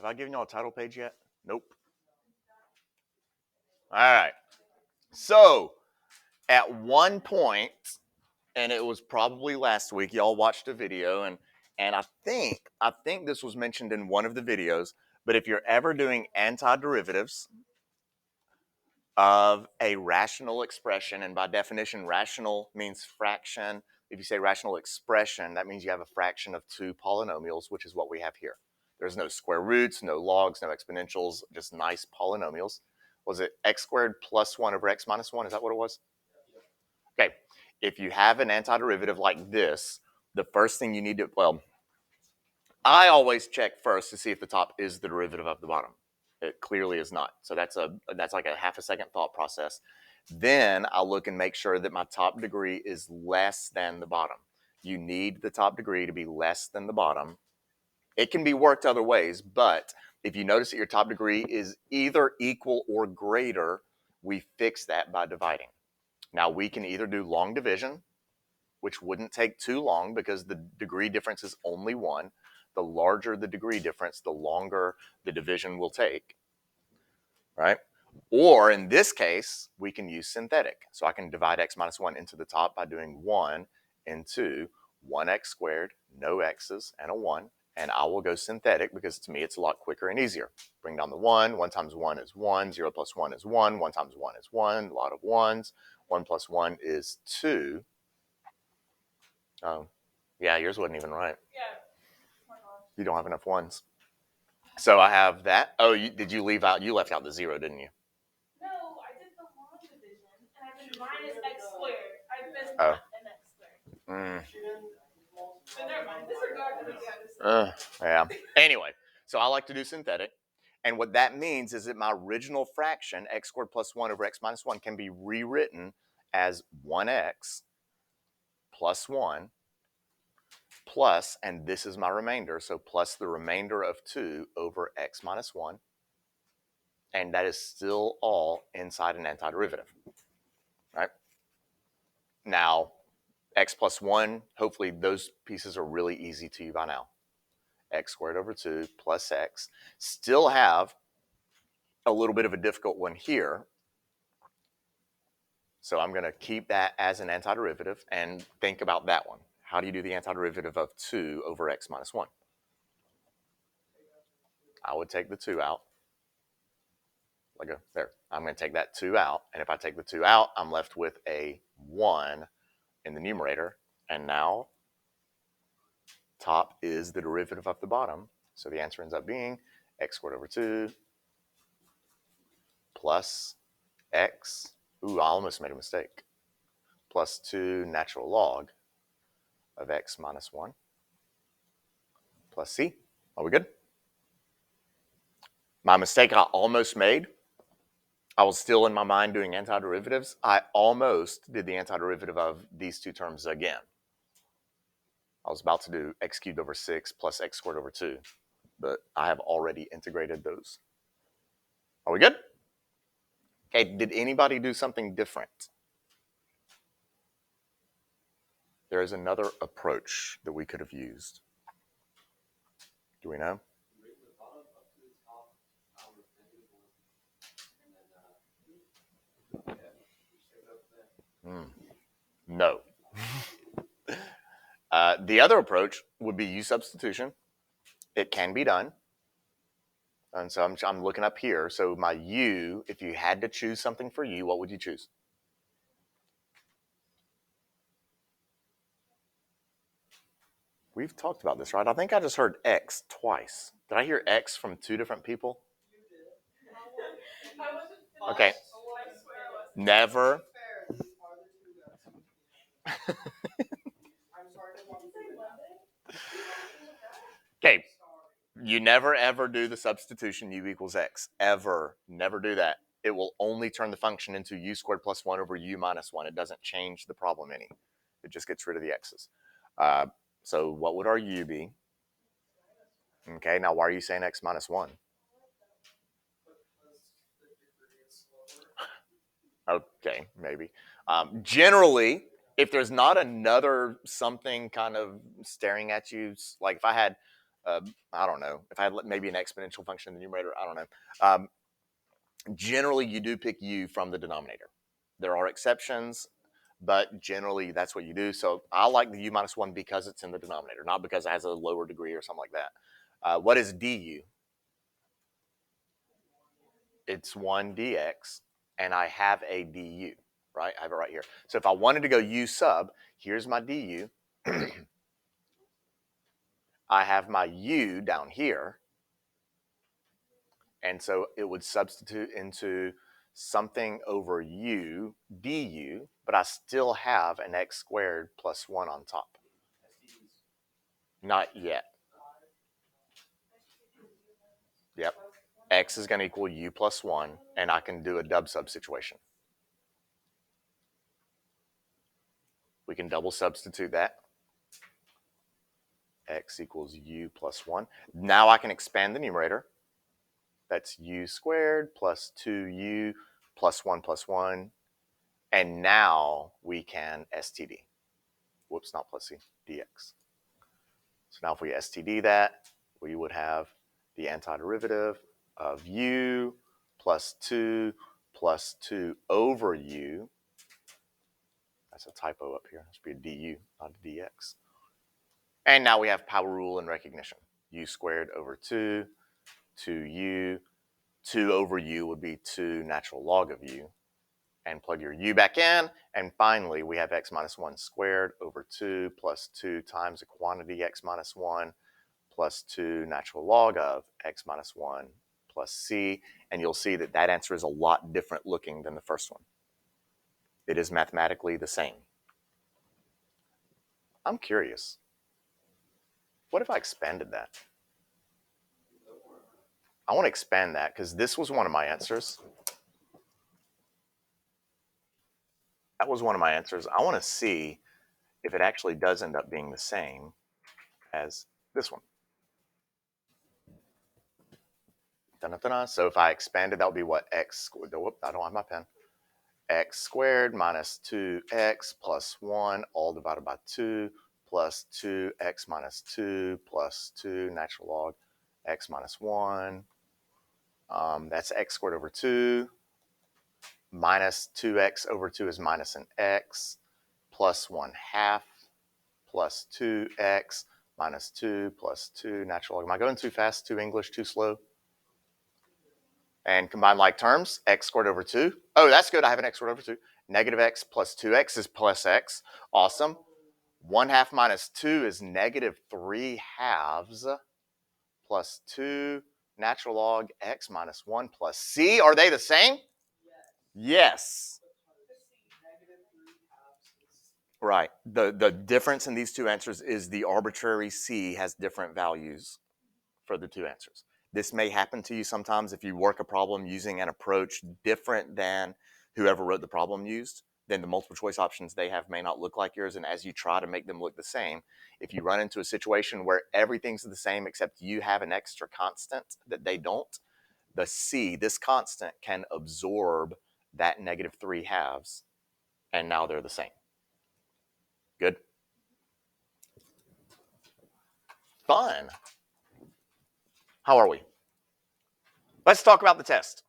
Have I given y'all a title page yet? Nope. All right. So at one point, and it was probably last week, y'all watched a video, and I think this was mentioned in one of the videos. But if you're ever doing antiderivatives of a rational expression, and by definition, rational means fraction. If you say rational expression, that means you have a fraction of two polynomials, which is what we have here. There's no square roots, no logs, no exponentials, just nice polynomials. Was it x squared plus 1 over x minus 1? Is that what it was? Okay. If you have an antiderivative like this, the first thing you need to, well, I always check first to see if the top is the derivative of the bottom. It clearly is not. So that's like a half a second thought process. Then I'll look and make sure that my top degree is less than the bottom. You need the top degree to be less than the bottom. It can be worked other ways, but if you notice that your top degree is either equal or greater, we fix that by dividing. Now we can either do long division, which wouldn't take too long because the degree difference is only 1. The larger the degree difference, the longer the division will take, right? Or in this case, we can use synthetic. So I can divide x minus 1 into the top by doing 1 into 1x squared, no x's, and a 1. And I will go synthetic because to me it's a lot quicker and easier. Bring down the 1. 1 times 1 is 1. 0 plus 1 is 1. 1 times 1 is 1. A lot of 1s. 1 plus 1 is 2. Oh, yeah, yours wasn't even right. Yeah. You don't have enough 1s. So I have that. Oh, did you leave out? You left out the 0, didn't you? No, I did the long division, and I did minus x squared. I missed an x squared. So never mind. Disregard the Yeah. Anyway, so I like to do synthetic. And what that means is that my original fraction, x squared plus 1 over x minus 1, can be rewritten as 1x plus 1 plus, and this is my remainder, so plus the remainder of 2 over x minus 1. And that is still all inside an antiderivative, right? Now, x plus 1, hopefully those pieces are really easy to you by now. X squared over 2 plus x. Still have a little bit of a difficult one here. So I'm going to keep that as an antiderivative and think about that one. How do you do the antiderivative of 2 over x minus 1? I would take the 2 out. There. I'm going to take that 2 out. And if I take the 2 out, I'm left with a 1 in the numerator. And now top is the derivative of the bottom. So the answer ends up being x squared over 2 plus x. Ooh, I almost made a mistake. Plus 2 natural log of x minus 1 plus c. Are we good? My mistake I almost made, I was still in my mind doing antiderivatives. I almost did the antiderivative of these two terms again. I was about to do x cubed over 6 plus x squared over 2, but I have already integrated those. Are we good? Okay, did anybody do something different? There is another approach that we could have used. Do we know? No. The other approach would be u substitution. It can be done. And so I'm looking up here. So my u, if you had to choose something for u, what would you choose? We've talked about this, right? I think I just heard x twice. Did I hear x from two different people? Okay. Never. Okay. You never ever do the substitution u equals x. Ever. Never do that. It will only turn the function into u squared plus 1 over u minus 1. It doesn't change the problem any. It just gets rid of the x's. So what would our u be? Okay, now why are you saying x minus 1? Okay, maybe. Generally, if there's not another something kind of staring at you, like if I had I don't know. If I had maybe an exponential function in the numerator, I don't know. Generally, you do pick u from the denominator. There are exceptions, but generally that's what you do. So I like the u minus 1 because it's in the denominator, not because it has a lower degree or something like that. What is du? It's 1 dx, and I have a du, right? I have it right here. So if I wanted to go u sub, here's my du. I have my u down here, and so it would substitute into something over u du, but I still have an x squared plus 1 on top. Not yet. Yep. X is going to equal u plus 1, and I can do a dub sub situation. We can double substitute that. X equals u plus 1. Now I can expand the numerator. That's u squared plus 2u plus 1. And now we can STD. Whoops, not plus c, dx. So now if we STD that, we would have the antiderivative of u plus 2 over u. That's a typo up here. It should be a du, not a dx. And now we have power rule and recognition. U squared over 2, 2u. 2 over u would be 2 natural log of u. And plug your u back in. And finally, we have x minus 1 squared over 2 plus 2 times a quantity x minus 1 plus 2 natural log of x minus 1 plus c. And you'll see that that answer is a lot different looking than the first one. It is mathematically the same. I'm curious. What if I expanded that? I want to expand that because this was one of my answers. That was one of my answers. I want to see if it actually does end up being the same as this one. Dun-dun-dun-dun. So if I expanded, that would be what? X squared. Whoop, I don't have my pen. X squared minus 2x plus 1 all divided by 2 plus 2x minus 2 plus 2 natural log x minus 1. That's x squared over 2. Minus 2x over 2 is minus an x plus 1/2 plus 2x minus 2 plus 2 natural log. Am I going too fast, too English, too slow? And combine like terms, x squared over 2. Oh, that's good. I have an x squared over 2. Negative x plus 2x is plus x. Awesome. 1/2 minus 2 is negative 3/2 plus 2 natural log x minus 1 plus c. Are they the same? Yes. Right. The difference in these two answers is the arbitrary c has different values for the two answers. This may happen to you sometimes if you work a problem using an approach different than whoever wrote the problem used. Then the multiple choice options they have may not look like yours. And as you try to make them look the same, if you run into a situation where everything's the same except you have an extra constant that they don't, the c, this constant, can absorb that negative 3/2, and now they're the same. Good? Fun. How are we? Let's talk about the test.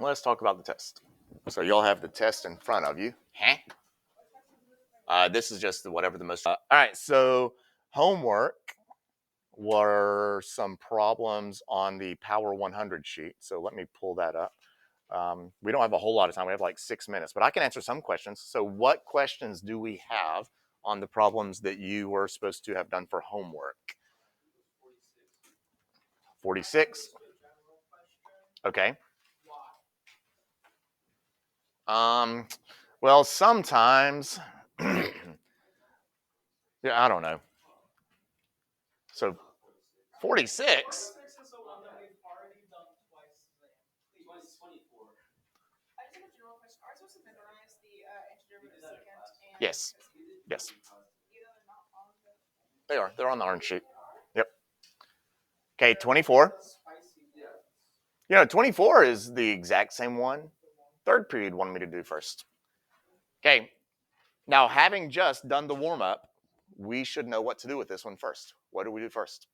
Let's talk about the test. So y'all have the test in front of you. This is just whatever the most... all right, so homework were some problems on the Power 100 sheet. So let me pull that up. We don't have a whole lot of time. We have like 6 minutes, but I can answer some questions. So what questions do we have on the problems that you were supposed to have done for homework? 46? Okay. Well, sometimes, yeah, I don't know. So 46? Yes. Yes. They are. They're on the orange sheet. Yep. Okay, 24. You know, 24 is the exact same one third period wanted me to do first. Okay. Now, having just done the warm-up, we should know what to do with this one first. What do we do first?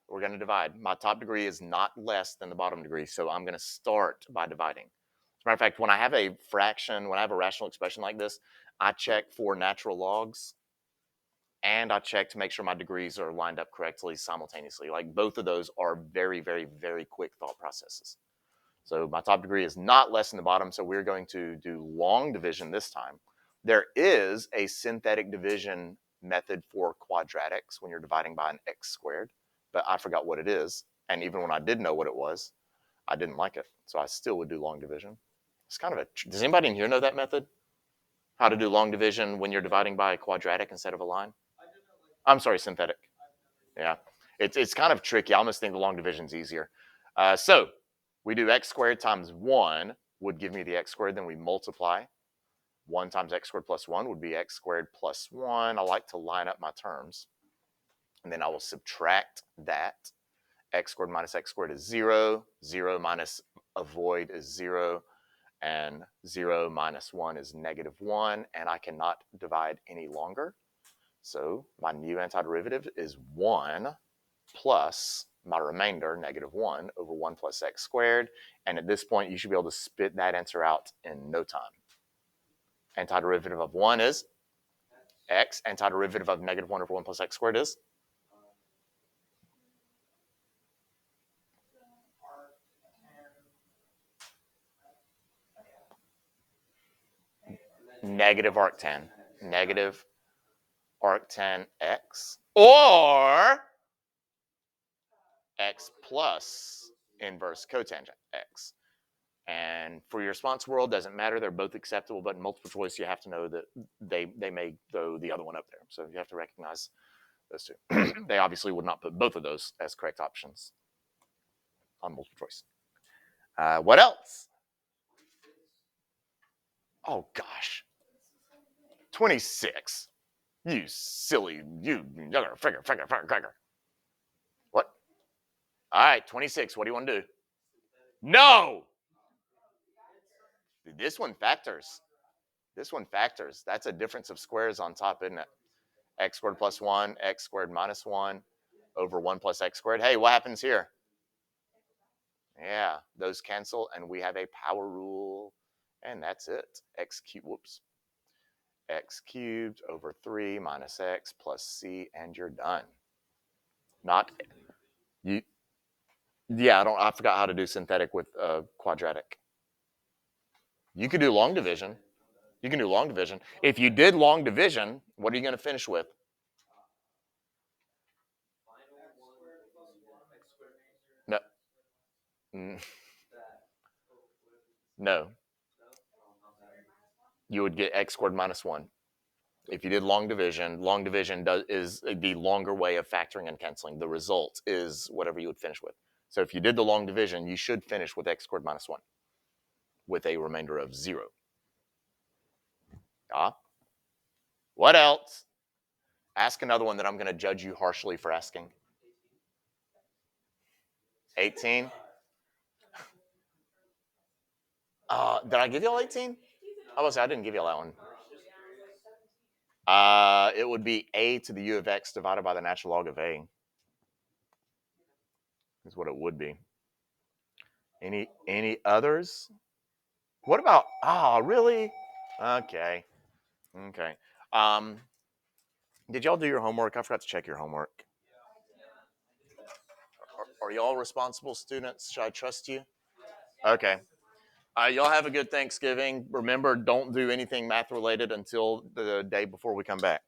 We're going to divide. My top degree is not less than the bottom degree, so I'm going to start by dividing. As a matter of fact, when I have a fraction, when I have a rational expression like this, I check for natural logs, and I check to make sure my degrees are lined up correctly simultaneously. Like both of those are very, very, very quick thought processes. So my top degree is not less than the bottom, so we're going to do long division this time. There is a synthetic division method for quadratics when you're dividing by an x squared, but I forgot what it is. And even when I did know what it was, I didn't like it. So I still would do long division. It's kind of a, does anybody in here know that method? How to do long division when you're dividing by a quadratic instead of a line? I'm sorry, synthetic. Yeah, it's kind of tricky. I almost think the long division is easier. So we do x squared times 1 would give me the x squared. Then we multiply. 1 times x squared plus 1 would be x squared plus 1. I like to line up my terms. And then I will subtract that. X squared minus x squared is 0. 0 minus a void is 0. And 0 minus 1 is negative 1. And I cannot divide any longer. So my new antiderivative is 1 plus my remainder, negative 1, over 1 plus x squared. And at this point, you should be able to spit that answer out in no time. Antiderivative of 1 is x. Antiderivative of negative 1 over 1 plus x squared is? Negative arctan. Negative arctan x. Or x plus inverse cotangent x. And for your response world, doesn't matter. They're both acceptable, but in multiple choice, you have to know that they may throw the other one up there. So you have to recognize those two. They obviously would not put both of those as correct options on multiple choice. What else? Oh, gosh. 26. You silly, you figure. What? All right, 26. What do you want to do? No! This one factors. This one factors. That's a difference of squares on top, isn't it? X squared plus 1, x squared minus 1 over 1 plus x squared. Hey, what happens here? Yeah, those cancel, and we have a power rule, and that's it. X cubed, whoops. X cubed over 3 minus x plus c, and you're done. Not you. Yeah, I forgot how to do synthetic with quadratic. You could do long division. You can do long division. If you did long division, what are you going to finish with? No. No. You would get x squared minus 1. If you did long division is the longer way of factoring and canceling. The result is whatever you would finish with. So if you did the long division, you should finish with x squared minus 1 with a remainder of 0. What else? Ask another one that I'm going to judge you harshly for asking. 18? Did I give y'all 18? I was say I didn't give y'all that one. It would be a to the u of x divided by the natural log of a. Is what it would be. Any others? What about? Oh, really? Okay. Did y'all do your homework? I forgot to check your homework. Are y'all responsible students? Should I trust you? Okay. Y'all have a good Thanksgiving. Remember, don't do anything math related until the day before we come back.